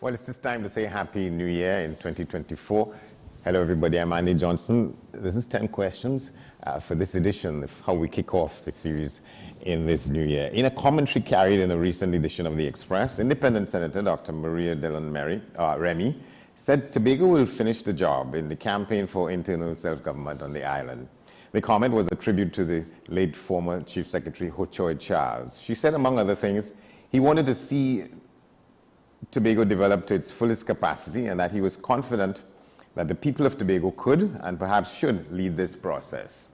Well, it's this time to say Happy New Year in 2024. Hello, everybody. I'm Andy Johnson. This is 10 questions for this edition of how we kick off the series in this new year. In a commentary carried in a recent edition of The Express, Independent Senator Dr. Maria Dillon Remy said Tobago will finish the job in the campaign for internal self-government on the island. The comment was a tribute to the late former Chief Secretary Ho Choy Charles. She said, among other things, he wanted to see Tobago develop to its fullest capacity and that he was confident that the people of Tobago could and perhaps should lead this process.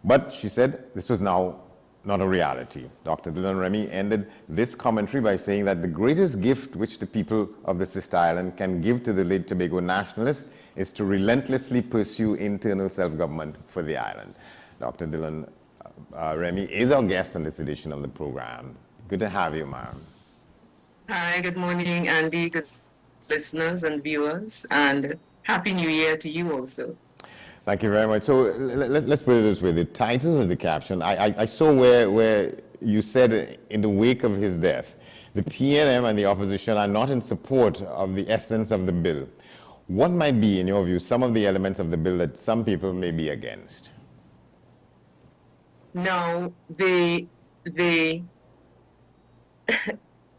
But she said this was now not a reality. Dr. Dillon Remy ended this commentary by saying that the greatest gift which the people of the sister island can give to the late Tobago nationalists is to relentlessly pursue internal self-government for the island. Dr. Dillon Remy is our guest on this edition of the program. Good to have you, ma'am. Hi, good morning, Andy, good listeners and viewers, and Happy New Year to you also. Thank you very much. So let's put it this way. The title of the caption, I saw where you said in the wake of his death, the PNM and the opposition are not in support of the essence of the bill. What might be, in your view, some of the elements of the bill that some people may be against? Now,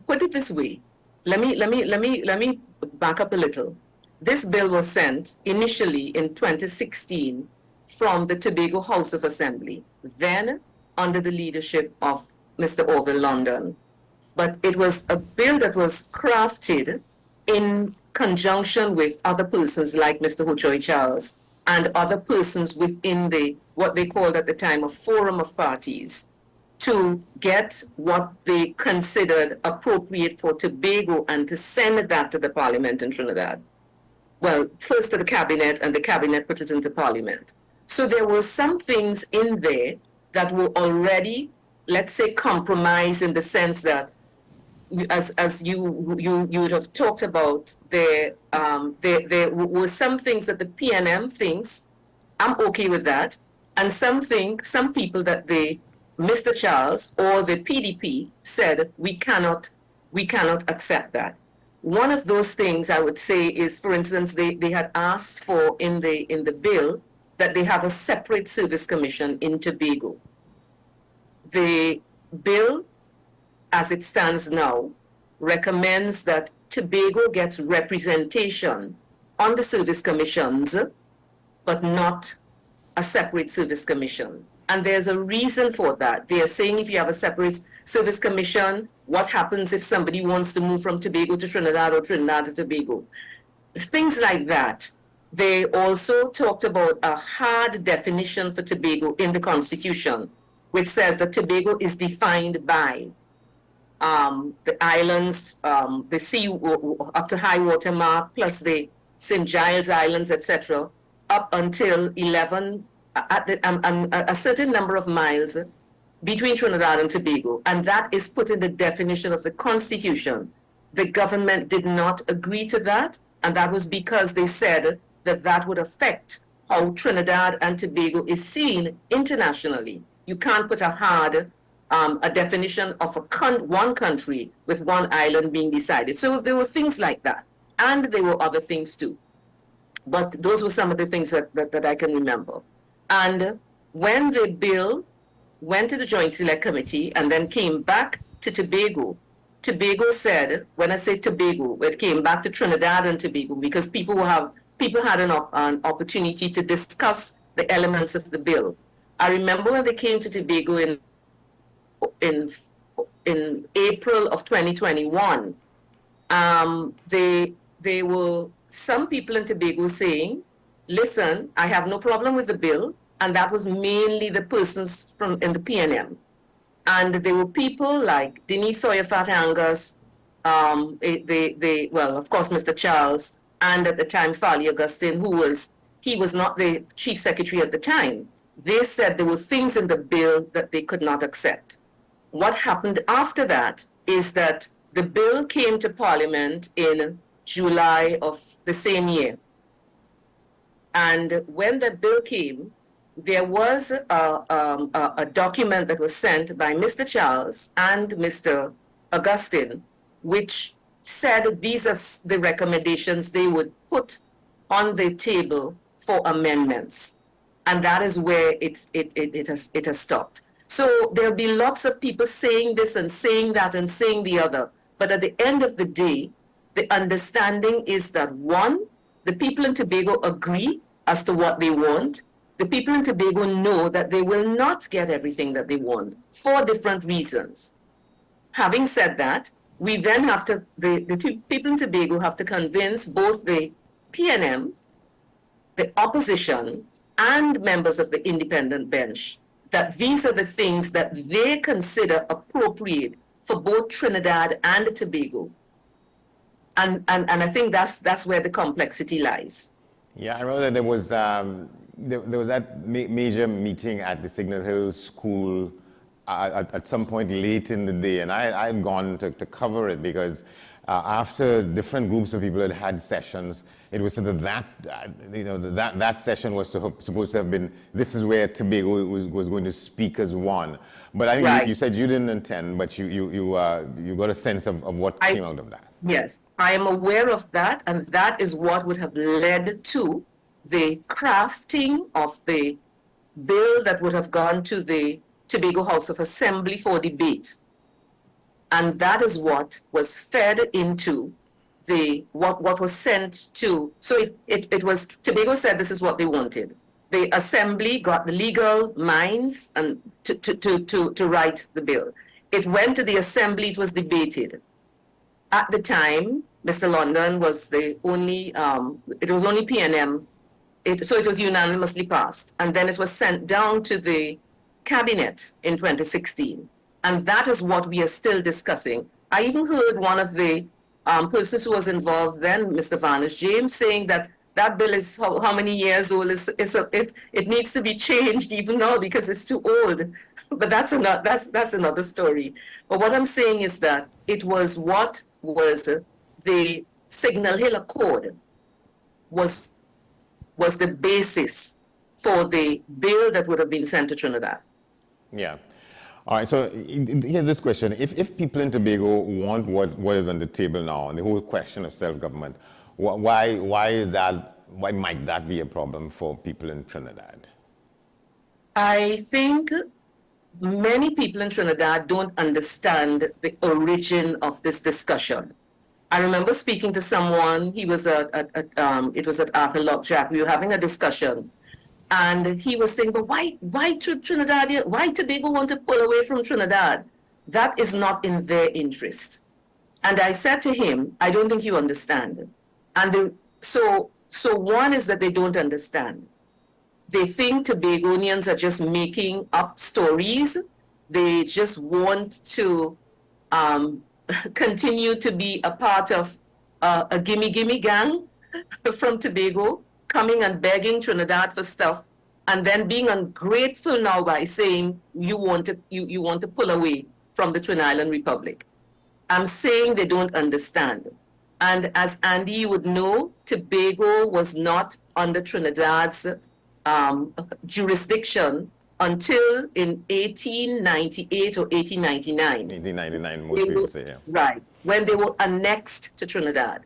put it this way. Let me back up a little. This bill was sent initially in 2016 from the Tobago House of Assembly, then under the leadership of Mr. Orville London. But it was a bill that was crafted in conjunction with other persons like Mr. Ho Choy Charles and other persons within what they called at the time a forum of parties, to get what they considered appropriate for Tobago and to send that to the Parliament in Trinidad. Well, first to the Cabinet, and the Cabinet put it into Parliament. So there were some things in there that were already, let's say, compromised in the sense that, as you would have talked about, there were some things that the PNM thinks, I'm okay with that, and some people that Mr. Charles or the PDP said we cannot accept that. One of those things I would say is, for instance, they had asked for in the bill that they have a separate service commission in Tobago. The bill, as it stands now, recommends that Tobago gets representation on the service commissions, but not a separate service commission. And there's a reason for that. They are saying if you have a separate service commission, what happens if somebody wants to move from Tobago to Trinidad or Trinidad to Tobago? Things like that. They also talked about a hard definition for Tobago in the Constitution, which says that Tobago is defined by the islands, the sea up to high water mark, plus the St. Giles Islands, etc., up until 11 a certain number of miles between Trinidad and Tobago, and that is put in the definition of the Constitution. The government did not agree to that, and that was because they said that that would affect how Trinidad and Tobago is seen internationally. You can't put a hard a definition of one country with one island being decided. So there were things like that, and there were other things too. But those were some of the things that I can remember. And when the bill went to the Joint Select Committee and then came back to Tobago, Tobago said, when I say Tobago, it came back to Trinidad and Tobago because people had an opportunity to discuss the elements of the bill. I remember when they came to Tobago in April of 2021, there were some people in Tobago saying, listen, I have no problem with the bill, and that was mainly the persons in the PNM. And there were people like Denise Sawyer-Fat-Angus, well, of course, Mr. Charles, and at the time, Fali Augustine, he was not the chief secretary at the time. They said there were things in the bill that they could not accept. What happened after that is that the bill came to Parliament in July of the same year. And when the bill came, there was a document that was sent by Mr. Charles and Mr. Augustine, which said these are the recommendations they would put on the table for amendments. And that is where it has stopped. So there'll be lots of people saying this and saying that and saying the other. But at the end of the day, the understanding is that one, the people in Tobago agree as to what they want. The people in Tobago know that they will not get everything that they want for different reasons. Having said that, we then have to, the people in Tobago have to convince both the PNM, the opposition, and members of the independent bench that these are the things that they consider appropriate for both Trinidad and Tobago. And I think that's where the complexity lies. Yeah, I remember that there was that major meeting at the Signal Hill School at some point late in the day, and I had gone to cover it because after different groups of people had sessions, it was said that session was supposed to have been, this is where Tobago was going to speak as one. But I think right. you said you didn't attend, but you got a sense of what came out of that. Yes, I am aware of that, and that is what would have led to the crafting of the bill that would have gone to the Tobago House of Assembly for debate. And that is what was fed into what was sent to, so it was, Tobago said this is what they wanted. The Assembly got the legal minds and to write the bill. It went to the Assembly, it was debated. At the time, Mr. London was the only, it was only PNM, so it was unanimously passed. And then it was sent down to the Cabinet in 2016. And that is what we are still discussing. I even heard one of the persons who was involved then, Mr. Varnish James, saying that that bill is how many years old, it needs to be changed even now because it's too old. But that's another story. But what I'm saying is that it was what was the Signal Hill Accord was the basis for the bill that would have been sent to Trinidad. Yeah. All right, so here's this question. If people in Tobago want what is on the table now, and the whole question of self-government, why might that be a problem for people in Trinidad? I think many people in Trinidad don't understand the origin of this discussion. I remember speaking to someone, it was at Arthur Lockjack, we were having a discussion, and he was saying, but why Trinidad, why Tobago want to pull away from Trinidad? That is not in their interest. And I said to him, I don't think you understand. And so one is that they don't understand. They think Tobagonians are just making up stories. They just want to continue to be a part of a gimme gang from Tobago, coming and begging Trinidad for stuff, and then being ungrateful now by saying you want to pull away from the Twin Island Republic. I'm saying they don't understand. And as Andy would know, Tobago was not under Trinidad's jurisdiction until in 1898 or 1899. 1899, most people say, yeah. Right, when they were annexed to Trinidad.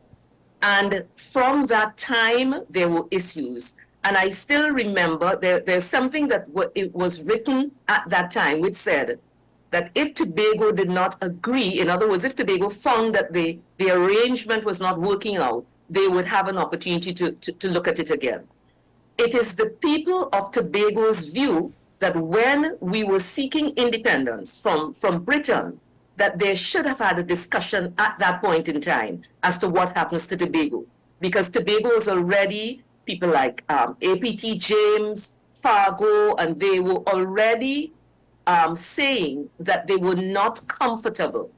And from that time, there were issues. And I still remember there's something that it was written at that time, which said that if Tobago did not agree, in other words, if Tobago found that the arrangement was not working out, they would have an opportunity to look at it again. It is the people of Tobago's view that when we were seeking independence from Britain, that they should have had a discussion at that point in time as to what happens to Tobago. Because Tobago is already, people like APT James, Fargo, and they were already saying that they were not comfortable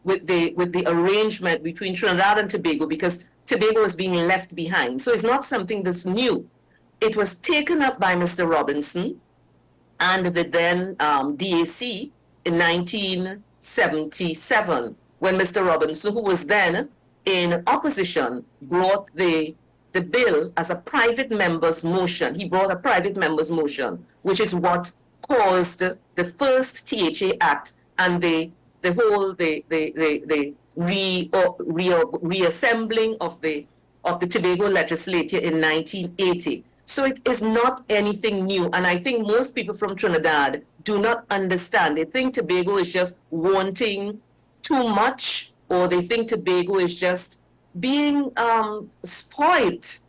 with the arrangement between Trinidad and Tobago because Tobago is being left behind. So it's not something that's new. It was taken up by Mr. Robinson and the then DAC in 1977, when Mr. Robinson, who was then in opposition, brought the bill as a private member's motion. He brought a private member's motion, which is what caused the first THA Act and the reassembling of the Tobago legislature in 1980. So it is not anything new. And I think most people from Trinidad do not understand. They think Tobago is just wanting too much, or they think Tobago is just being spoiled.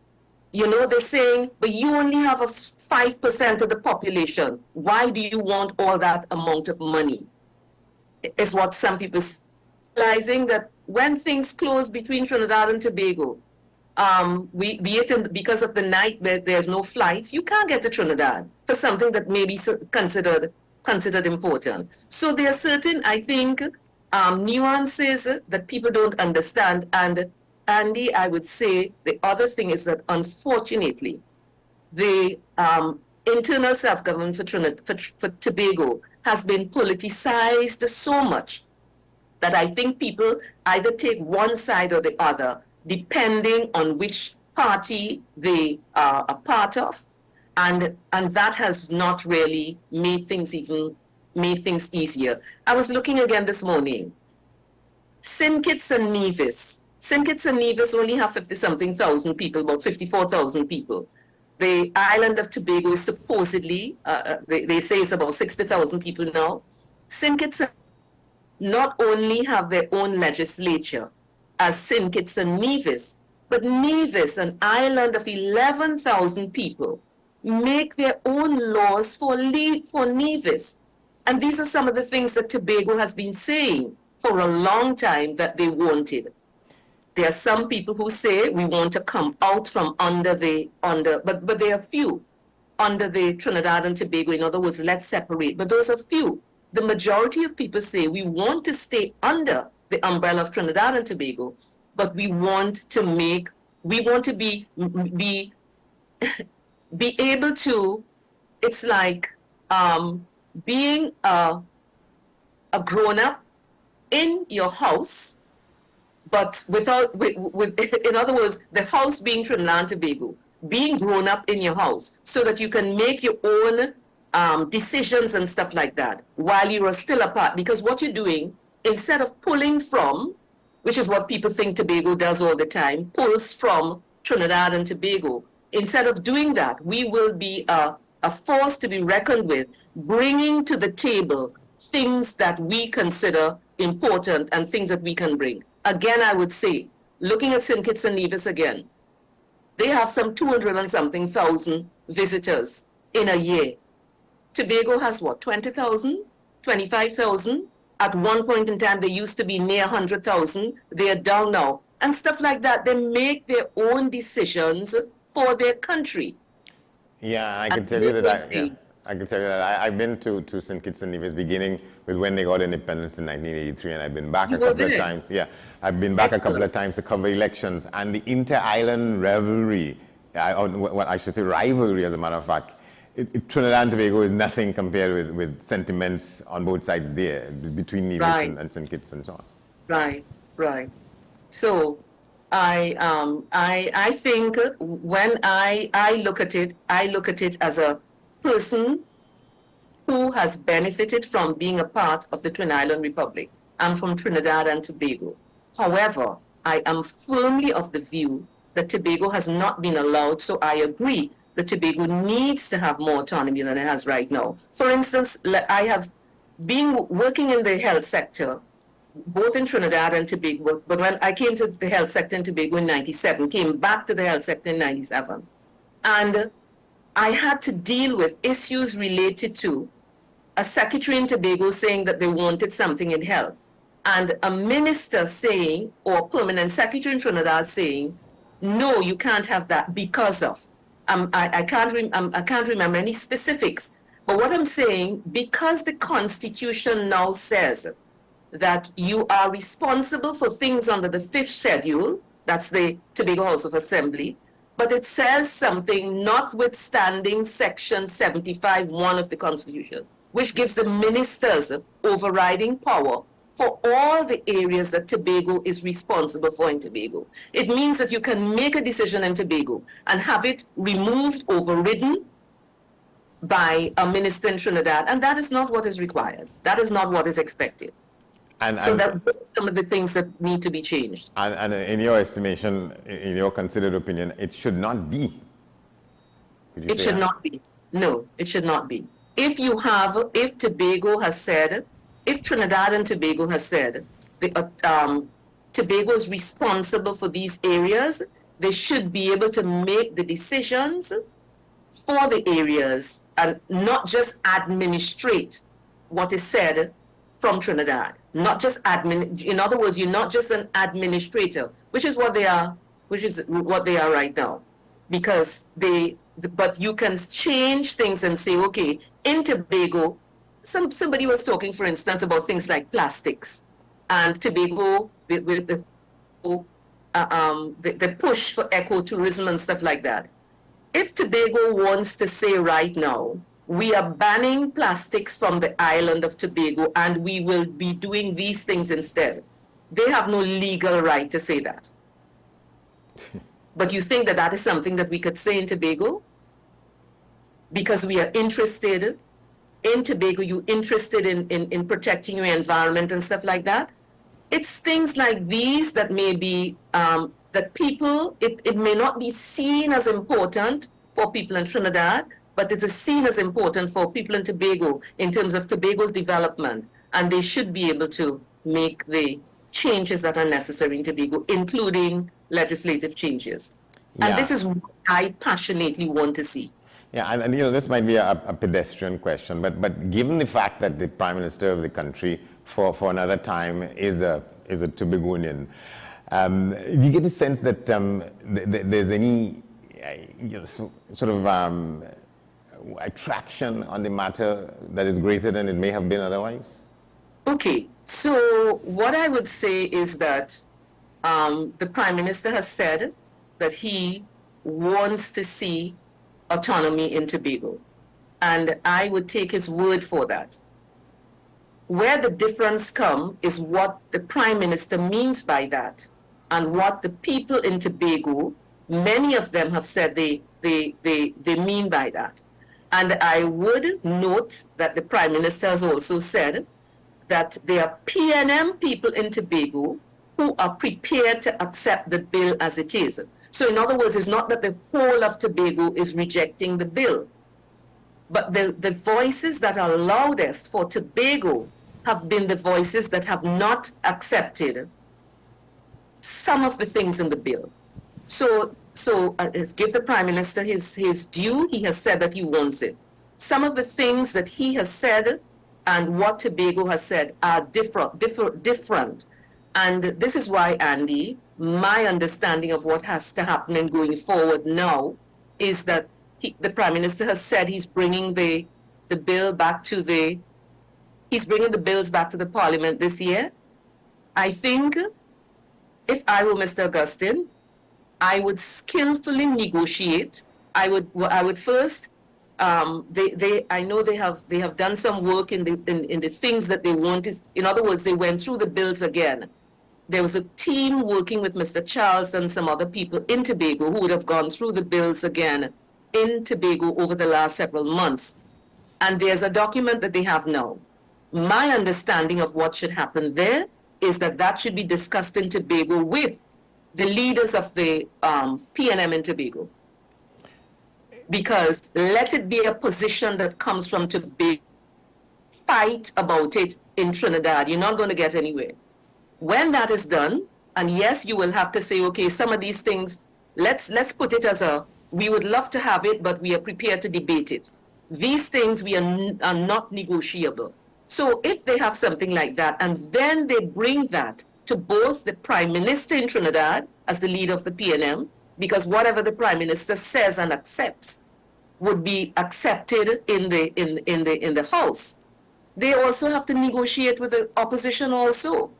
You know, they're saying, but you only have a 5% of the population. Why do you want all that amount of money? Is what some people realizing that when things close between Trinidad and Tobago, because of the night where there's no flights, you can't get to Trinidad for something that may be considered important. So there are certain, I think, nuances that people don't understand. And Andy, I would say the other thing is that unfortunately, the internal self-government for Tobago has been politicized so much that I think people either take one side or the other, depending on which party they are a part of, and that has not really made things easier. I was looking again this morning. St. Kitts and Nevis only have 50-something thousand people, about 54,000 people. The island of Tobago is supposedly, they say it's about 60,000 people now. St. Kitts not only have their own legislature as St. Kitts and Nevis, but Nevis, an island of 11,000 people, make their own laws for Nevis. And these are some of the things that Tobago has been saying for a long time that they wanted. There are some people who say we want to come out from but there are few under the Trinidad and Tobago. In other words, let's separate. But those are few. The majority of people say we want to stay under the umbrella of Trinidad and Tobago, but we want to be able to, it's like being a grown-up in your house, but in other words, the house being Trinidad and Tobago, being grown up in your house so that you can make your own decisions and stuff like that while you are still apart. Because what you're doing, instead of pulling from, which is what people think Tobago does all the time, pulls from Trinidad and Tobago, instead of doing that, we will be a force to be reckoned with, bringing to the table things that we consider important and things that we can bring. Again, I would say, looking at St. Kitts and Nevis again, they have some 200 and something thousand visitors in a year. Tobago has what, 20,000, 25,000? At one point in time, they used to be near 100,000. They are down now. And stuff like that. They make their own decisions for their country. Yeah, I can tell you that I've been to St. Kitts and Nevis beginning with when they got independence in 1983, and I've been back a couple of times. Yeah, I've been back a couple of times to cover elections, and the inter-island rivalry, what I should say rivalry as a matter of fact, Trinidad and Tobago is nothing compared with sentiments on both sides there, between Nevis and St. Kitts and so on. Right. So I think when I look at it as a person who has benefited from being a part of the Twin Island Republic. I'm from Trinidad and Tobago. However, I am firmly of the view that Tobago has not been allowed, so I agree that Tobago needs to have more autonomy than it has right now. For instance, I have been working in the health sector, both in Trinidad and Tobago, but when I came to the health sector in Tobago in 97, came back to the health sector in 97, and I had to deal with issues related to a secretary in Tobago saying that they wanted something in health, and a minister saying, or permanent secretary in Trinidad saying, no, you can't have that because of. I can't remember any specifics, but what I'm saying, because the Constitution now says that you are responsible for things under the 5th schedule, that's the Tobago House of Assembly, but it says something notwithstanding Section 75(1) of the Constitution, which gives the ministers overriding power for all the areas that Tobago is responsible for in Tobago. It means that you can make a decision in Tobago and have it removed, overridden by a minister in Trinidad, and that is not what is required. That is not what is expected. So that those are some of the things that need to be changed. And in your estimation, in your considered opinion, it should not be. It should not be. No, it should not be. If Tobago has said, if Trinidad and Tobago has said, Tobago is responsible for these areas, they should be able to make the decisions for the areas and not just administrate what is said from Trinidad. Not just in other words, you're not just an administrator, which is what they are right now. Because but you can change things and say, okay, in Tobago, somebody was talking, for instance, about things like plastics, and Tobago with the push for ecotourism and stuff like that. If Tobago wants to say right now, we are banning plastics from the island of Tobago and we will be doing these things instead, they have no legal right to say that. But you think that is something that we could say in Tobago? Because we are interested in Tobago, you're interested in protecting your environment and stuff like that. It's things like these that may be, that people, it may not be seen as important for people in Trinidad, but it is seen as important for people in Tobago in terms of Tobago's development. And they should be able to make the changes that are necessary in Tobago, including legislative changes. Yeah. And this is what I passionately want to see. Yeah, and this might be a pedestrian question, but given the fact that the Prime Minister of the country for another time is a Tobagonian, do you get the sense that there's any sort of attraction on the matter that is greater than it may have been otherwise? Okay, so what I would say is that the Prime Minister has said that he wants to see autonomy in Tobago, and I would take his word for that. Where the difference comes is what the Prime Minister means by that, and what the people in Tobago, many of them have said they mean by that. And I would note that the Prime Minister has also said that there are PNM people in Tobago who are prepared to accept the bill as it is. So in other words, it's not that the whole of Tobago is rejecting the bill, but the voices that are loudest for Tobago have been the voices that have not accepted some of the things in the bill. So give the Prime Minister his due. He has said that he wants it. Some of the things that he has said and what Tobago has said are different. And this is why, Andy, my understanding of what has to happen in going forward now is that the Prime Minister has said he's bringing the bill back to the bills back to the Parliament this year. I think if I were Mr. Augustine, I would skillfully negotiate. I would first. I know they have done some work in the things that they want. In other words, they went through the bills again. There was a team working with Mr. Charles and some other people in Tobago who would have gone through the bills again in Tobago over the last several months. And there's a document that they have now. My understanding of what should happen there is that should be discussed in Tobago with the leaders of the PNM in Tobago. Because let it be a position that comes from Tobago. Fight about it in Trinidad. You're not going to get anywhere. When that is done, and yes, you will have to say, okay, some of these things, let's put it as we would love to have it, but we are prepared to debate it. These things are not negotiable. So if they have something like that, and then they bring that to both the Prime Minister in Trinidad as the leader of the PNM, because whatever the Prime Minister says and accepts would be accepted in the House. They also have to negotiate with the opposition also,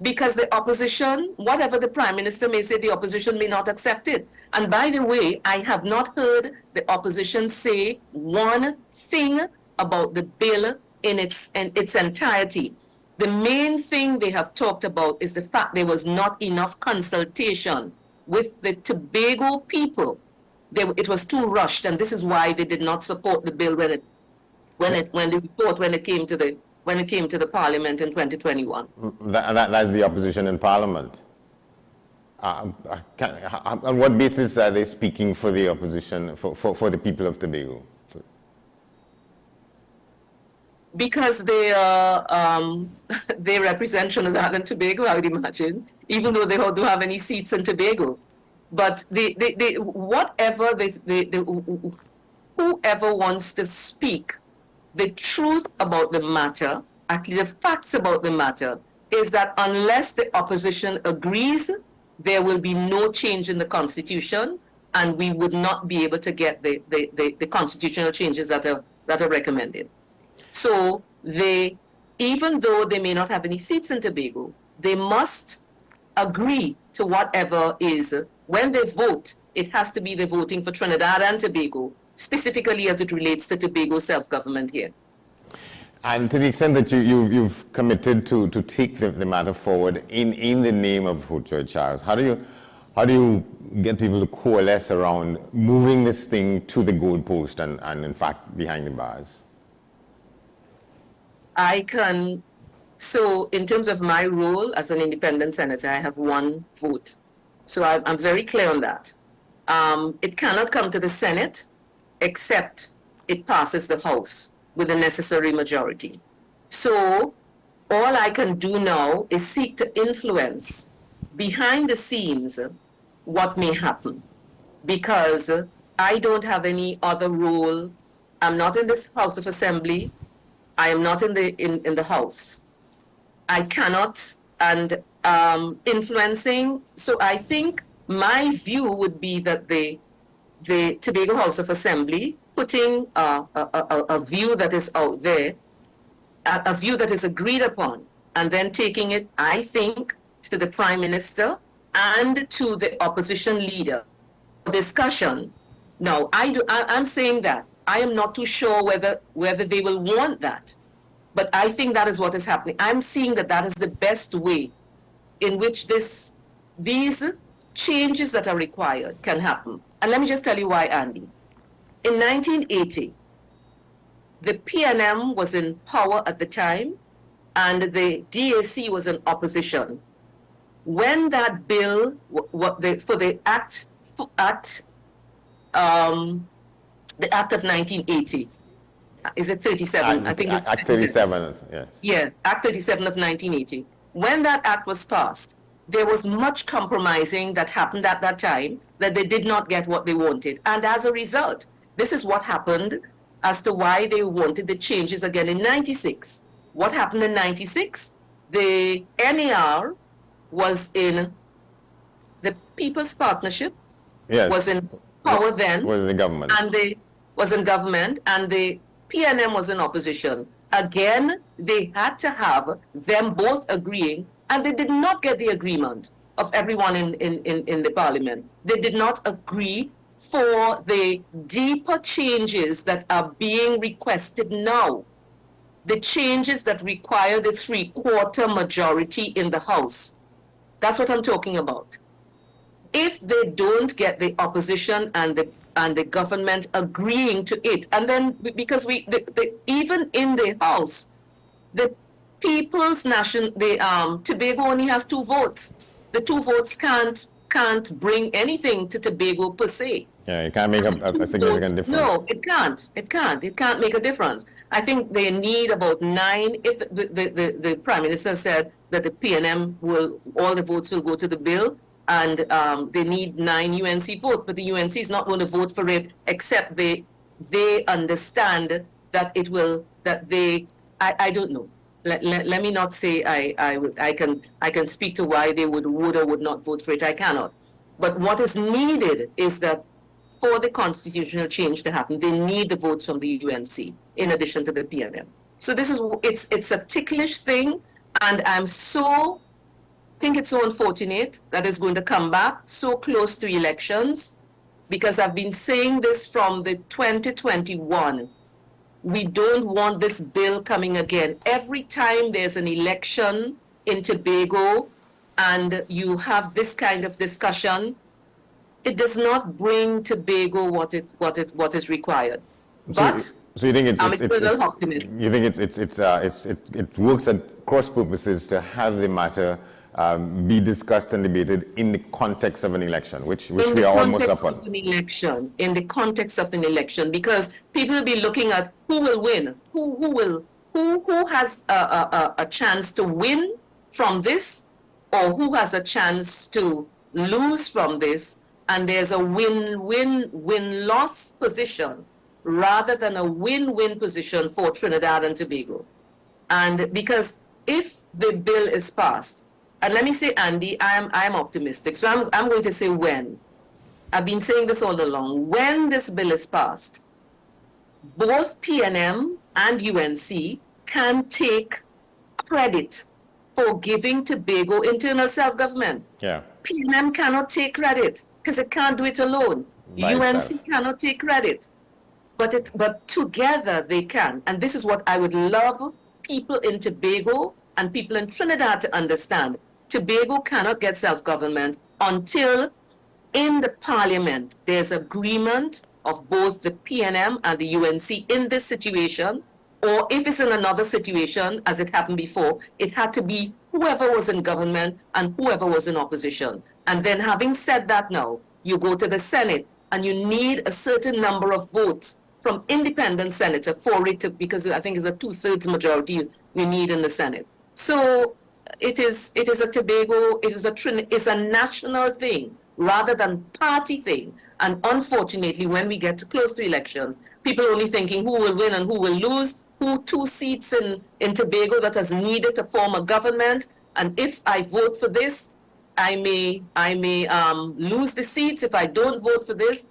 because the opposition, whatever the Prime Minister may say, the opposition may not accept it. And by the way, I have not heard the opposition say one thing about the bill in its entirety. The main thing they have talked about is the fact there was not enough consultation with the Tobago people. It was too rushed, and this is why they did not support the bill when it came to the when it came to the parliament in 2021. That's the opposition in parliament. On what basis are they speaking for the opposition, for the people of Tobago? Because they they represent Trinidad and Tobago, I would imagine, even though they don't have any seats in Tobago. But whoever wants to speak the truth about the matter, actually the facts about the matter, is that unless the opposition agrees, there will be no change in the Constitution, and we would not be able to get the constitutional changes that are recommended. So even though they may not have any seats in Tobago, they must agree to whatever is, when they vote, it has to be the voting for Trinidad and Tobago, specifically as it relates to Tobago self-government here. And to the extent that you've committed to take the matter forward in the name of Vote Your Choice, how do you get people to coalesce around moving this thing to the goalpost and in fact behind the bars? So in terms of my role as an independent senator, I have one vote. So I'm very clear on that. It cannot come to the Senate except it passes the House with the necessary majority. So all I can do now is seek to influence behind the scenes what may happen, because I don't have any other role. I'm not in this House of Assembly. I am not in the House. I cannot, and influencing. So I think my view would be that the Tobago House of Assembly putting a view that is out there, a view that is agreed upon, and then taking it, I think, to the Prime Minister and to the opposition leader discussion. Now, I'm saying that I am not too sure whether they will want that, but I think that is what is happening. I'm seeing that is the best way in which these changes that are required can happen. And let me just tell you why, Andy. In 1980, the PNM was in power at the time, and the DAC was in opposition. When that bill, the Act of 1980, is it 37? I think it's Act 37, yes. Yeah, Act 37 of 1980. When that act was passed, there was much compromising that happened at that time, that they did not get what they wanted. And as a result, this is what happened as to why they wanted the changes again in 96. What happened in 96? The NAR was in the People's Partnership, yes, was in power then. Was the government. And they was in government, and the PNM was in opposition. Again, they had to have them both agreeing, and they did not get the agreement of everyone in the parliament. They did not agree for the deeper changes that are being requested now, the changes that require the 3/4 majority in the House. That's what I'm talking about. If they don't get the opposition and the government agreeing to it, and then because even in the House, the Tobago only has 2 votes. The 2 votes can't bring anything to Tobago per se. Yeah, it can't make a significant difference. No, it can't. It can't make a difference. I think they need about 9. If the Prime Minister said that the PNM all the votes will go to the bill, and they need 9 UNC votes, but the UNC is not going to vote for it except they understand that it will, I don't know. Let me not say I can speak to why they would or would not vote for it. I cannot. But what is needed is that for the constitutional change to happen, they need the votes from the UNC in addition to the PNM. So it's a ticklish thing, and I think it's so unfortunate that it's going to come back so close to elections, because I've been saying this from the 2021. We don't want this bill coming again. Every time there's an election in Tobago and you have this kind of discussion, it does not bring Tobago what is required. But So you think I'm still an optimist. you think it works at cross purposes to have the matter be discussed and debated in the context of an election, which we are almost up on. In the context of an election, because people will be looking at who will win, who has a chance to win from this, or who has a chance to lose from this, and there's a win-loss position rather than a win-win position for Trinidad and Tobago. And because if the bill is passed, and let me say, Andy, I'm optimistic, so I'm going to say when. I've been saying this all along. When this bill is passed, both PNM and UNC can take credit for giving Tobago internal self-government. Yeah. PNM cannot take credit because it can't do it alone. UNC cannot take credit, but together they can. And this is what I would love people in Tobago and people in Trinidad to understand. Tobago cannot get self-government until in the parliament there's agreement of both the PNM and the UNC in this situation, or if it's in another situation, as it happened before, it had to be whoever was in government and whoever was in opposition. And then having said that now, you go to the Senate and you need a certain number of votes from independent senator for it to, because I think it's a 2/3 majority you need in the Senate. So it is a Tobago, it's a national thing rather than party thing. And unfortunately, when we get close to elections, people are only thinking who will win and who will lose, who 2 seats in Tobago that is needed to form a government. And if I vote for this, I may lose the seats if I don't vote for this,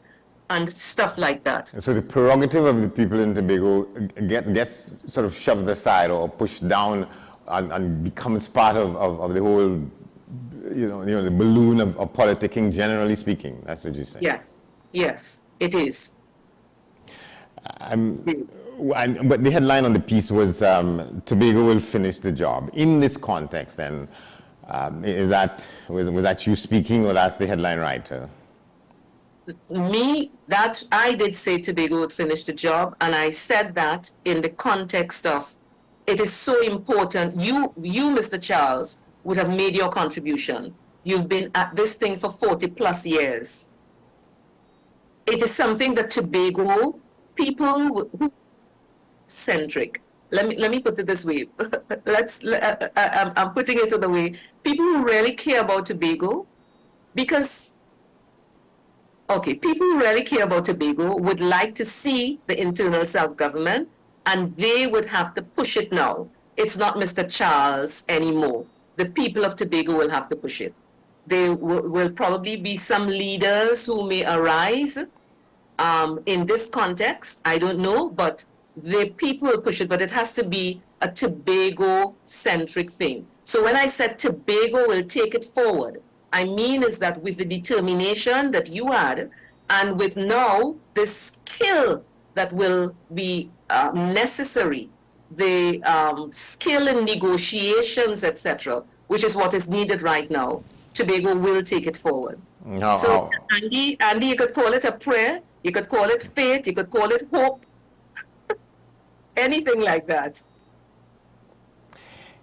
and stuff like that. So the prerogative of the people in Tobago gets sort of shoved aside or pushed down and becomes part of the whole, the balloon of politicking, generally speaking. That's what you're saying. Yes, it is. But the headline on the piece was Tobago will finish the job. In this context, then, was that you speaking, or that's the headline writer? That I did say Tobago would finish the job, and I said that in the context of it is so important. You, Mr. Charles, would have made your contribution. You've been at this thing for 40+ years. It is something that Tobago people centric. Let me put it this way. I'm putting it to the way people who really care about Tobago, because people who really care about Tobago would like to see the internal self-government, and they would have to push it now. It's not Mr. Charles anymore. The people of Tobago will have to push it. There will probably be some leaders who may arise in this context. I don't know, but the people will push it, but it has to be a Tobago-centric thing. So when I said Tobago will take it forward, I mean is that with the determination that you had, and with now the skill that will be necessary, the skill in negotiations, etc., which is what is needed right now, Tobago will take it forward. So, Andy, you could call it a prayer, you could call it faith, you could call it hope, anything like that.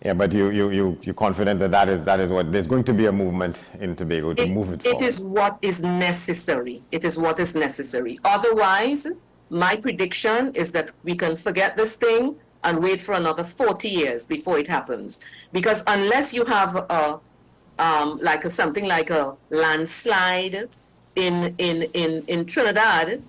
Yeah, but you're confident that is what there's going to be a movement in Tobago to move it forward. It is what is necessary. It is what is necessary. Otherwise, my prediction is that we can forget this thing and wait for another 40 years before it happens. Because unless you have something like a landslide in Trinidad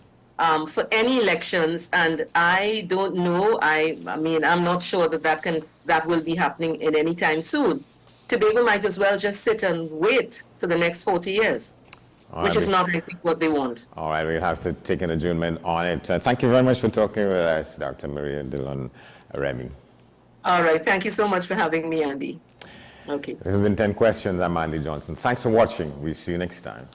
for any elections, and I don't know. I mean, I'm not sure that will be happening in any time soon. Tobago might as well just sit and wait for the next 40 years, which is not, I think, what they want. All right, we'll have to take an adjournment on it. Thank you very much for talking with us, Dr. Maria Dillon Remy. All right, thank you so much for having me, Andy. Okay. This has been 10 Questions. I'm Andy Johnson. Thanks for watching. We'll see you next time.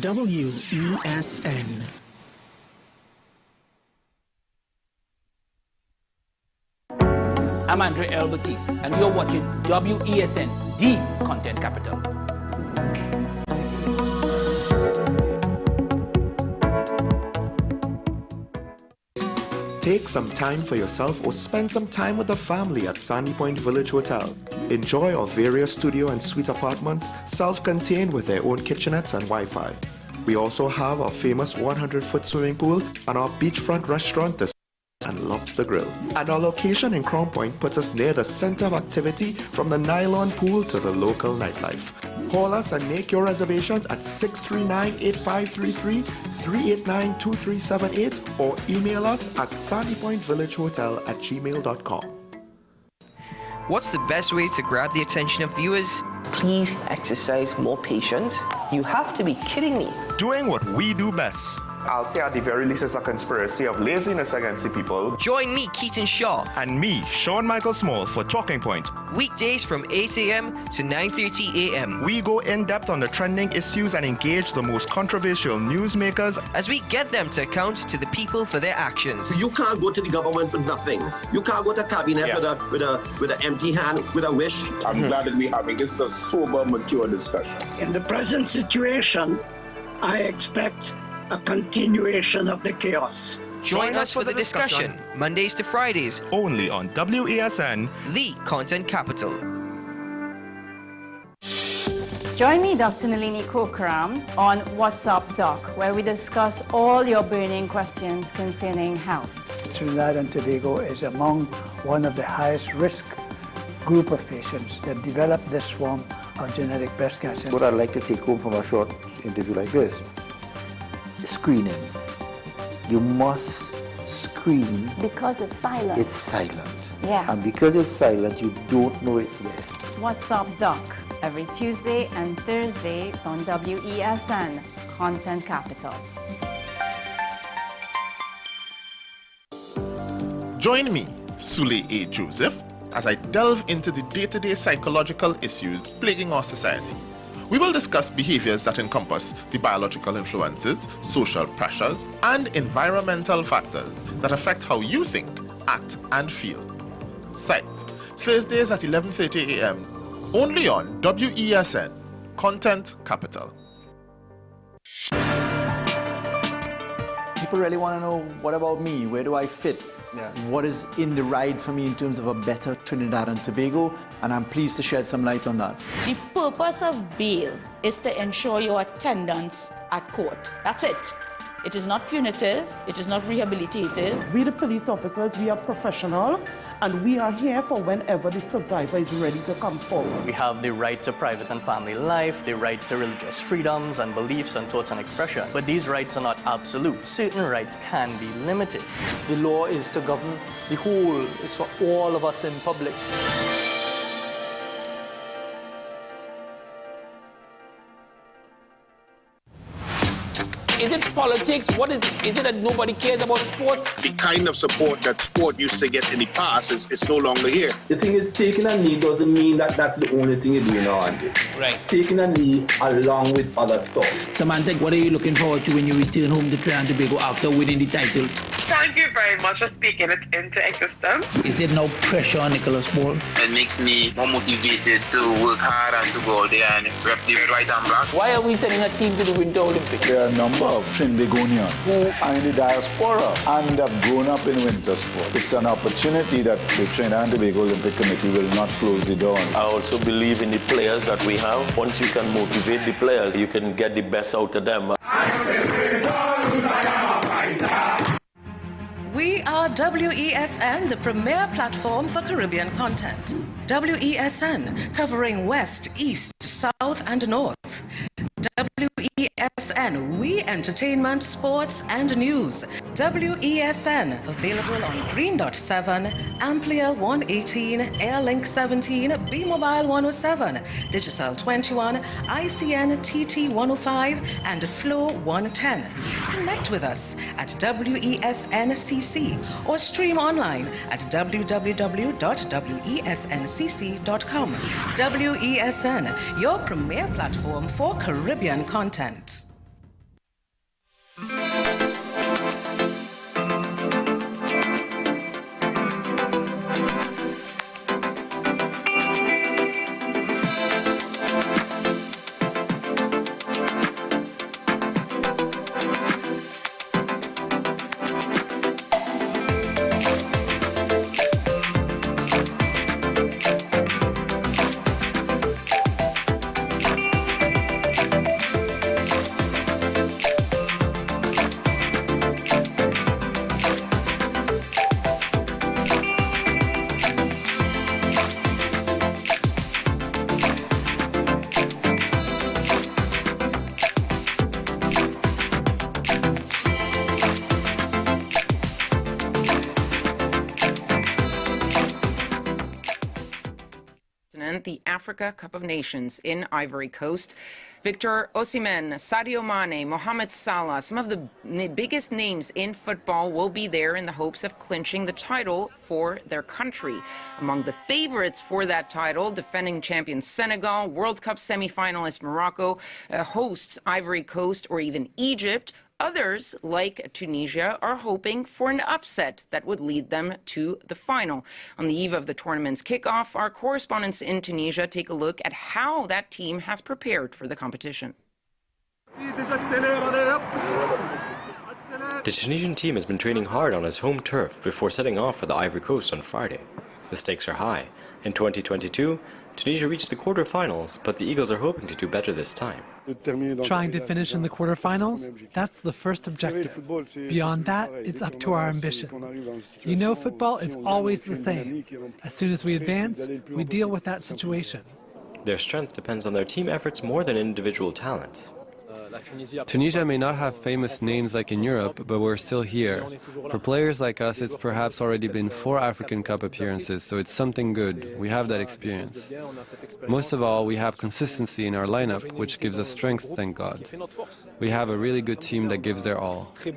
WESN. I'm Andre L. Batiste, and you're watching WESN, the content capital. Take some time for yourself or spend some time with the family at Sandy Point Village Hotel. Enjoy our various studio and suite apartments, self-contained with their own kitchenettes and Wi-Fi. We also have our famous 100-foot swimming pool and our beachfront restaurant, the and Lobster Grill. And our location in Crown Point puts us near the center of activity from the nylon pool to the local nightlife. Call us and make your reservations at 639-8533, 389-2378 or email us at sandypointvillagehotel@gmail.com. What's the best way to grab the attention of viewers? Please exercise more patience. You have to be kidding me. Doing what we do best. I'll say at the very least it's a conspiracy of laziness against the people. Join me, Keaton Shaw. And me, Sean Michael Small, for Talking Point. Weekdays from 8 a.m. to 9:30 a.m. We go in-depth on the trending issues and engage the most controversial newsmakers as we get them to account to the people for their actions. You can't go to the government with nothing. You can't go to cabinet with an empty hand, with a wish. I'm glad that we're having this a sober, mature discussion. In the present situation, I expect a continuation of the chaos. Join us for the discussion, Mondays to Fridays, only on WESN, the content capital. Join me, Dr. Nalini Kokram, on What's Up Doc, where we discuss all your burning questions concerning health. Trinidad and Tobago is among one of the highest risk group of patients that develop this form of genetic breast cancer. What I'd like to take home from a short interview like this: screening. You must screen. Because it's silent. It's silent. Yeah. And because it's silent, you don't know it's there. What's Up Doc, every Tuesday and Thursday on WESN, Content Capital. Join me, Sule A. Joseph, as I delve into the day-to-day psychological issues plaguing our society. We will discuss behaviors that encompass the biological influences, social pressures, and environmental factors that affect how you think, act, and feel. Site, Thursdays at 11:30 a.m., only on WESN, Content Capital. People really want to know, what about me? Where do I fit? Yes. What is in the ride for me in terms of a better Trinidad and Tobago? And I'm pleased to shed some light on that. The purpose of bail is to ensure your attendance at court. That's it. It is not punitive. It is not rehabilitative. We, the police officers, we are professional, and we are here for whenever the survivor is ready to come forward. We have the right to private and family life, the right to religious freedoms and beliefs and thoughts and expression. But these rights are not absolute. Certain rights can be limited. The law is to govern the whole. It's for all of us in public. Is it politics? What is it? Is it that nobody cares about sports? The kind of support that sport used to get in the past is no longer here. The thing is, taking a knee doesn't mean that that's the only thing you're doing on it. Right. Taking a knee along with other stuff. Samantha, what are you looking forward to when you return home to Trinidad and Tobago after winning the title? Thank you very much for speaking it into existence. Is it no pressure on Nicholas Ball? It makes me more motivated to work hard and to go out there and rep the white and black. Why are we sending a team to the Winter Olympics? There are a number of Trinbagonians who are in the diaspora and have grown up in winter sport. It's an opportunity that the Trinidad and Tobago Olympic Committee will not close the door on. I also believe in the players that we have. Once you can motivate the players, you can get the best out of them. We are WESN, the premier platform for Caribbean content. WESN, covering West, East, South, and North. WESN, we entertainment, sports, and news. WESN, available on Greendot 7, Amplia 118, Airlink 17, Bmobile 107, Digicel 21, ICNTT 105, and Flow 110. Connect with us at WESNCC or stream online at www.wesncc.com. WESN, your premier platform for Caribbean content. at the Africa Cup of Nations in Ivory Coast. Victor Osimhen, Sadio Mane, Mohamed Salah, some of the biggest names in football will be there in the hopes of clinching the title for their country. Among the favorites for that title, defending champion Senegal, World Cup semi-finalist Morocco, hosts Ivory Coast or even Egypt. Others, like Tunisia, are hoping for an upset that would lead them to the final. On the eve of the tournament's kickoff, our correspondents in Tunisia take a look at how that team has prepared for the competition. The Tunisian team has been training hard on its home turf before setting off for the Ivory Coast on Friday. The stakes are high. In 2022, Tunisia reached the quarterfinals, but the Eagles are hoping to do better this time. Trying to finish in the quarterfinals, that's the first objective. Beyond that, it's up to our ambition. You know, football is always the same. As soon as we advance, we deal with that situation. Their strength depends on their team efforts more than individual talents. Tunisia may not have famous names like in Europe, but we're still here. For players like us, it's perhaps already been 4 African Cup appearances, so it's something good. We have that experience. Most of all, we have consistency in our lineup, which gives us strength, thank God. We have a really good team that gives their all. The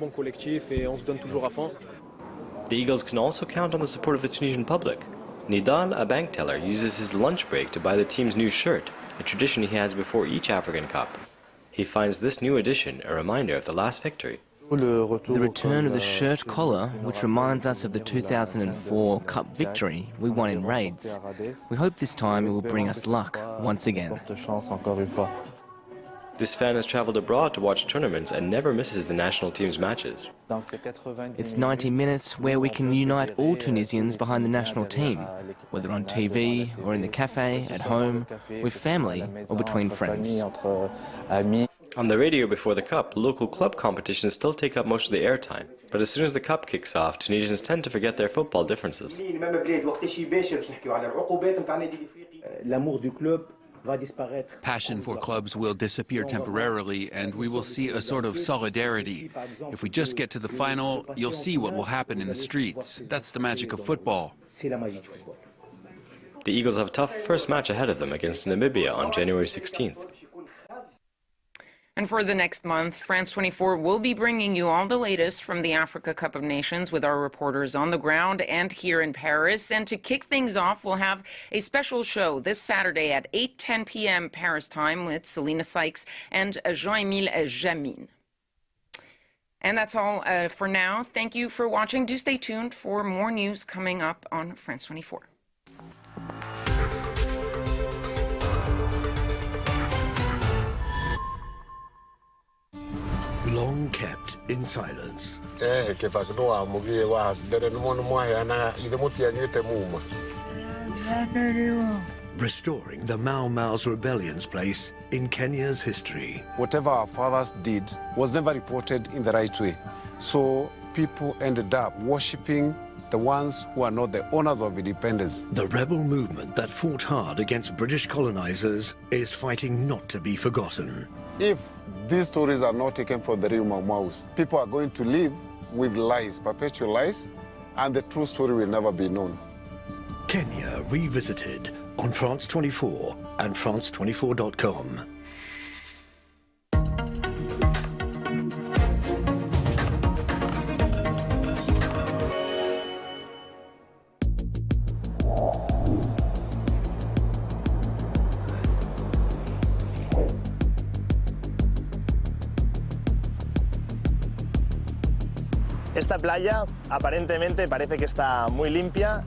Eagles can also count on the support of the Tunisian public. Nidal, a bank teller, uses his lunch break to buy the team's new shirt, a tradition he has before each African Cup. He finds this new edition a reminder of the last victory. The return of the shirt collar, which reminds us of the 2004 Cup victory we won in raids. We hope this time it will bring us luck once again. This fan has traveled abroad to watch tournaments and never misses the national team's matches. It's 90 minutes where we can unite all Tunisians behind the national team, whether on TV or in the cafe, at home, with family or between friends. On the radio before the Cup, local club competitions still take up most of the airtime. But as soon as the Cup kicks off, Tunisians tend to forget their football differences. Passion for clubs will disappear temporarily, and we will see a sort of solidarity. If we just get to the final, you'll see what will happen in the streets. That's the magic of football. The Eagles have a tough first match ahead of them against Namibia on January 16th. And for the next month, France 24 will be bringing you all the latest from the Africa Cup of Nations with our reporters on the ground and here in Paris. And to kick things off, we'll have a special show this Saturday at 8:10 p.m. Paris time with Selena Sykes and Jean-Emile Jamin. And that's all for now. Thank you for watching. Do stay tuned for more news coming up on France 24. Long kept in silence. Restoring the Mau Mau's rebellion's place in Kenya's history. Whatever our fathers did was never reported in the right way. So people ended up worshipping the ones who are not the owners of independence. The rebel movement that fought hard against British colonizers is fighting not to be forgotten. If these stories are not taken for the real Mau Maus, people are going to live with lies, perpetual lies, and the true story will never be known. Kenya Revisited on France 24 and France24.com. Esta playa aparentemente parece que está muy limpia.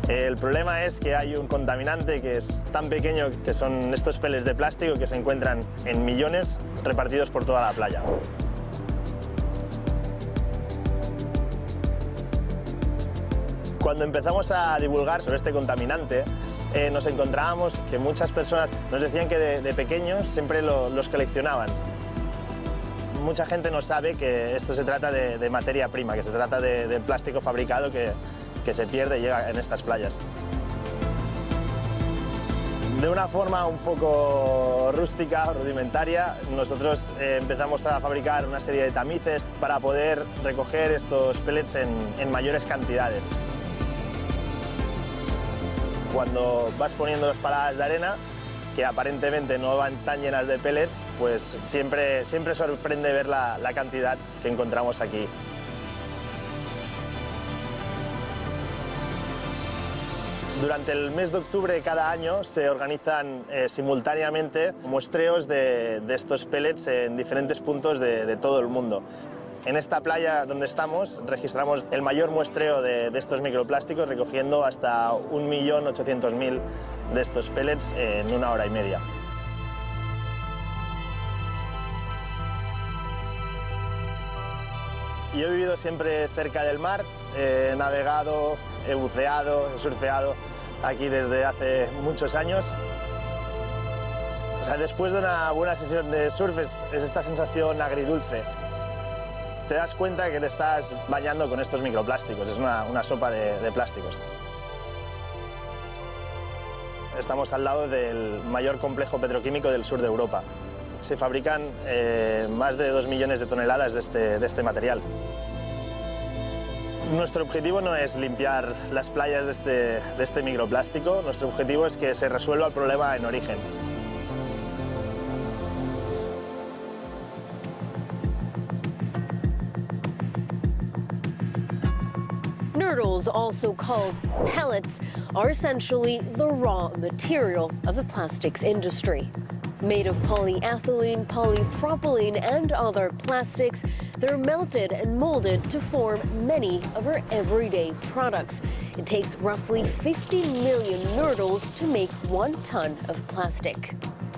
El problema es que hay un contaminante que es tan pequeño que son estos peles de plástico que se encuentran en millones repartidos por toda la playa. Cuando empezamos a divulgar sobre este contaminante, nos encontrábamos que muchas personas nos decían que de pequeños siempre los coleccionaban. Mucha gente no sabe que esto se trata de materia prima, que se trata de plástico fabricado que se pierde y llega en estas playas. De una forma un poco rústica, rudimentaria, nosotros empezamos a fabricar una serie de tamices para poder recoger estos pellets en mayores cantidades. cuando vas poniendo 2 paladas de arena, que aparentemente no van tan llenas de pellets, pues siempre sorprende ver la cantidad que encontramos aquí. Durante el mes de octubre de cada año se organizan simultáneamente muestreos de estos pellets en diferentes puntos de todo el mundo. En esta playa donde estamos registramos el mayor muestreo de estos microplásticos, recogiendo hasta 1.800.000 de estos pellets en 1 hora y media. Yo he vivido siempre cerca del mar, he navegado, he buceado, he surfeado aquí desde hace muchos años. O sea, después de una buena sesión de surf es esta sensación agridulce. Te das cuenta que te estás bañando con estos microplásticos, es una sopa de plásticos. Estamos al lado del mayor complejo petroquímico del sur de Europa. Se fabrican más de 2 millones de toneladas de este material. Nuestro objetivo no es limpiar las playas de este microplástico, nuestro objetivo es que se resuelva el problema en origen. Nurdles, also called pellets, are essentially the raw material of the plastics industry. Made of polyethylene, polypropylene, and other plastics, they're melted and molded to form many of our everyday products. It takes roughly 50 million nurdles to make 1 ton of plastic.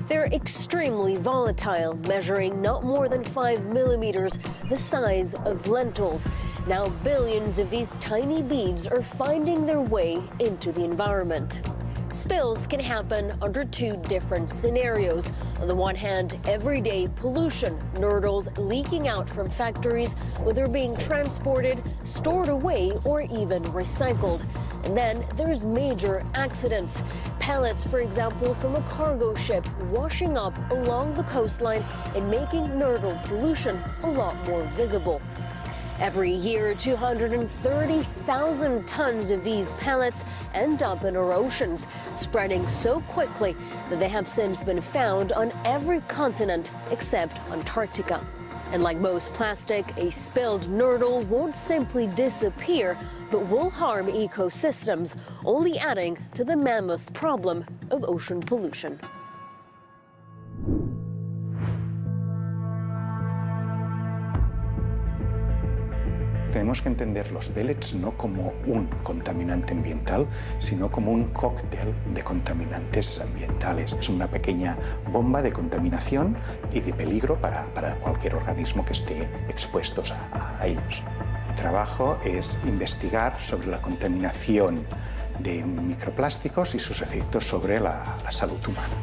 They're extremely volatile, measuring not more than 5 millimeters, the size of lentils. Now billions of these tiny beads are finding their way into the environment. Spills can happen under 2 different scenarios. On the one hand, everyday pollution, nurdles leaking out from factories, whether being transported, stored away, or even recycled. And then there's major accidents. Pellets, for example, from a cargo ship washing up along the coastline and making nurdle pollution a lot more visible. Every year, 230,000 tons of these pellets end up in our oceans, spreading so quickly that they have since been found on every continent except Antarctica. And like most plastic, a spilled nurdle won't simply disappear, but will harm ecosystems, only adding to the mammoth problem of ocean pollution. Tenemos que entender los pellets no como un contaminante ambiental, sino como un cóctel de contaminantes ambientales. Es una pequeña bomba de contaminación y de peligro para cualquier organismo que esté expuesto a ellos. Mi trabajo es investigar sobre la contaminación de microplásticos y sus efectos sobre la salud humana.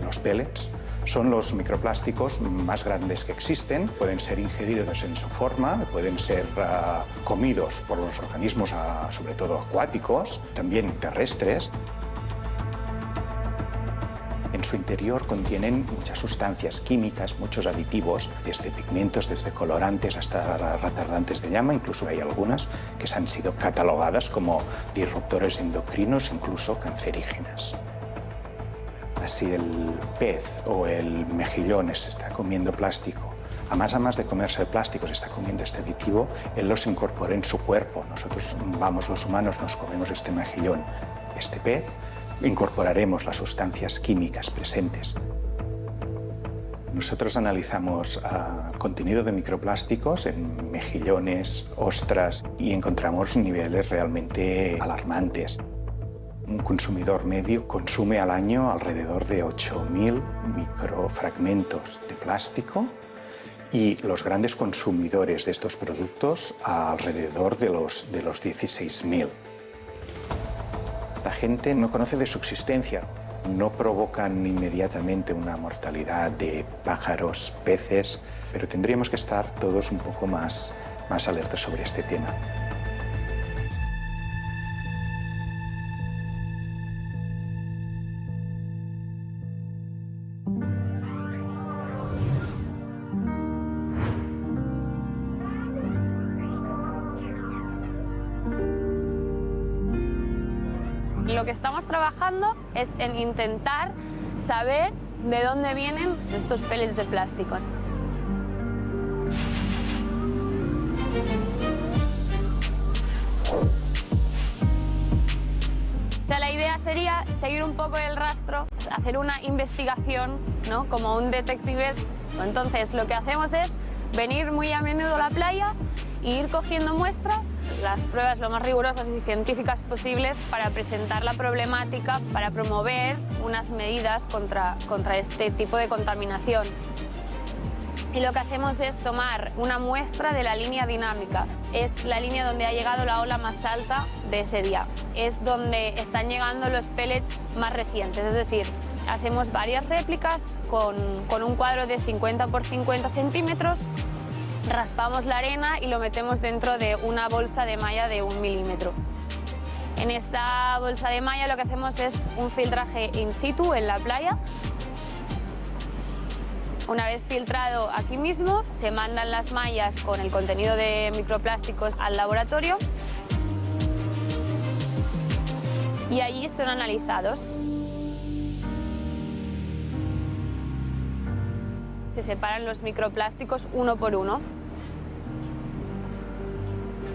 Los pellets son los microplásticos más grandes que existen. Pueden ser ingeridos en su forma, pueden ser comidos por los organismos, sobre todo acuáticos, también terrestres. En su interior contienen muchas sustancias químicas, muchos aditivos, desde pigmentos, desde colorantes hasta retardantes de llama. Incluso hay algunas que han sido catalogadas como disruptores endocrinos, incluso cancerígenas. Si el pez o el mejillón se está comiendo plástico, a más de comerse el plástico se está comiendo este aditivo, él los incorpora en su cuerpo. Nosotros los humanos nos comemos este mejillón, este pez, incorporaremos las sustancias químicas presentes. Nosotros analizamos contenido de microplásticos en mejillones, ostras, y encontramos niveles realmente alarmantes. Un consumidor medio consume al año alrededor de 8.000 microfragmentos de plástico y los grandes consumidores de estos productos alrededor de los 16.000. La gente no conoce de su existencia, no provocan inmediatamente una mortalidad de pájaros, peces, pero tendríamos que estar todos un poco más alertas sobre este tema. Lo que estamos trabajando es en intentar saber de dónde vienen estos pellets de plástico. La idea sería seguir un poco el rastro, hacer una investigación, ¿no? Como un detective. Entonces lo que hacemos es venir muy a menudo a la playa e ir cogiendo muestras, las pruebas lo más rigurosas y científicas posibles para presentar la problemática, para promover unas medidas contra este tipo de contaminación. Y lo que hacemos es tomar una muestra de la línea dinámica. Es la línea donde ha llegado la ola más alta de ese día. Es donde están llegando los pellets más recientes. Es decir, hacemos varias réplicas con un cuadro de 50 por 50 centímetros, raspamos la arena y lo metemos dentro de una bolsa de malla de 1 milímetro. En esta bolsa de malla lo que hacemos es un filtraje in situ en la playa. Una vez filtrado aquí mismo, se mandan las mallas con el contenido de microplásticos al laboratorio y allí son analizados. Se separan los microplásticos uno por uno.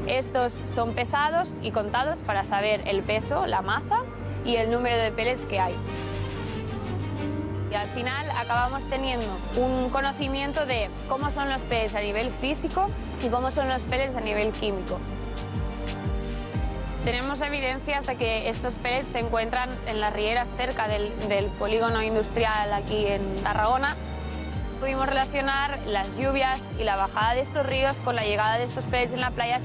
Estos son pesados y contados para saber el peso, la masa y el número de pellets que hay. Y al final acabamos teniendo un conocimiento de cómo son los pellets a nivel físico y cómo son los pellets a nivel químico. Tenemos evidencias de que estos pellets se encuentran en las rieras cerca del polígono industrial aquí en Tarragona. Pudimos relacionar las lluvias y la bajada de estos ríos con la llegada de estos pellets en la playa.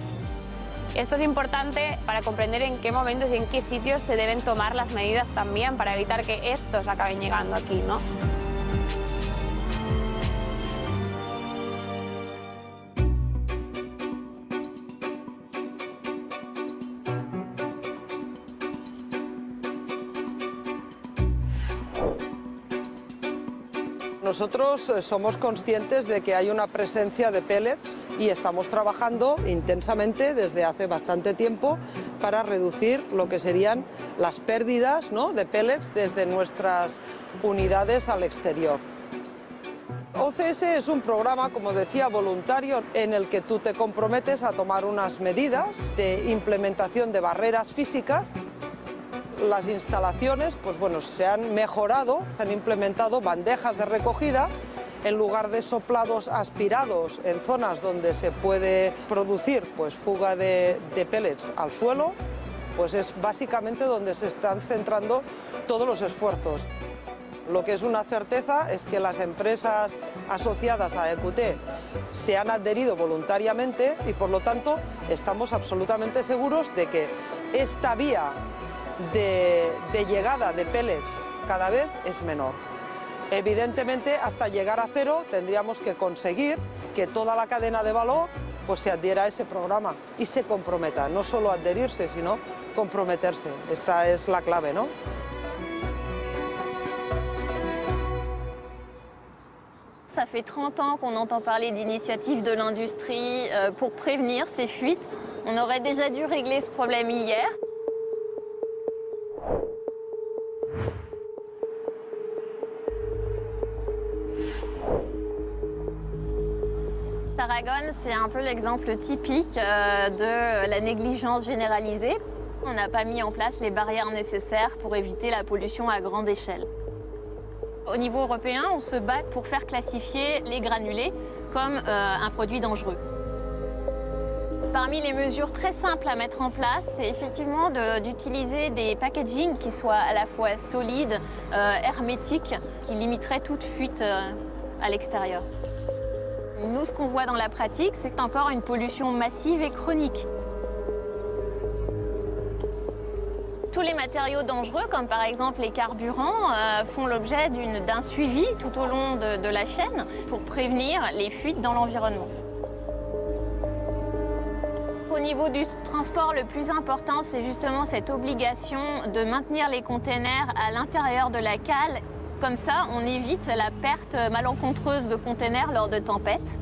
Esto es importante para comprender en qué momentos y en qué sitios se deben tomar las medidas también para evitar que estos acaben llegando aquí, ¿no? Nosotros somos conscientes de que hay una presencia de pellets y estamos trabajando intensamente desde hace bastante tiempo para reducir lo que serían las pérdidas, ¿no?, de pellets desde nuestras unidades al exterior. OCS es un programa, como decía, voluntario en el que tú te comprometes a tomar unas medidas de implementación de barreras físicas. Las instalaciones, pues bueno, se han mejorado, se han implementado bandejas de recogida en lugar de soplados aspirados en zonas donde se puede producir pues fuga de pellets al suelo, pues es básicamente donde se están centrando todos los esfuerzos. Lo que es una certeza es que las empresas asociadas a EQT se han adherido voluntariamente y por lo tanto estamos absolutamente seguros de que esta vía de llegada de pellets cada vez es menor. Evidentemente, hasta llegar a cero tendríamos que conseguir que toda la cadena de valor pues se adhiera a ese programa y se comprometa, no solo adherirse, sino comprometerse. Esta es la clave, ¿no? Ça fait 30 ans qu'on entend parler d'initiatives de l'industrie pour prévenir ces fuites. On aurait déjà dû régler ce problème hier. Tarragone, c'est un peu l'exemple typique de la négligence généralisée. On n'a pas mis en place les barrières nécessaires pour éviter la pollution à grande échelle. Au niveau européen, on se bat pour faire classifier les granulés comme un produit dangereux. Parmi les mesures très simples à mettre en place, c'est effectivement d'utiliser des packagings qui soient à la fois solides, hermétiques, qui limiteraient toute fuite à l'extérieur. Nous, ce qu'on voit dans la pratique, c'est encore une pollution massive et chronique. Tous les matériaux dangereux, comme par exemple les carburants, font l'objet d'un suivi tout au long de la chaîne pour prévenir les fuites dans l'environnement. Au niveau du transport, le plus important, c'est justement cette obligation de maintenir les containers à l'intérieur de la cale. Comme ça, on évite la perte malencontreuse de containers lors de tempêtes.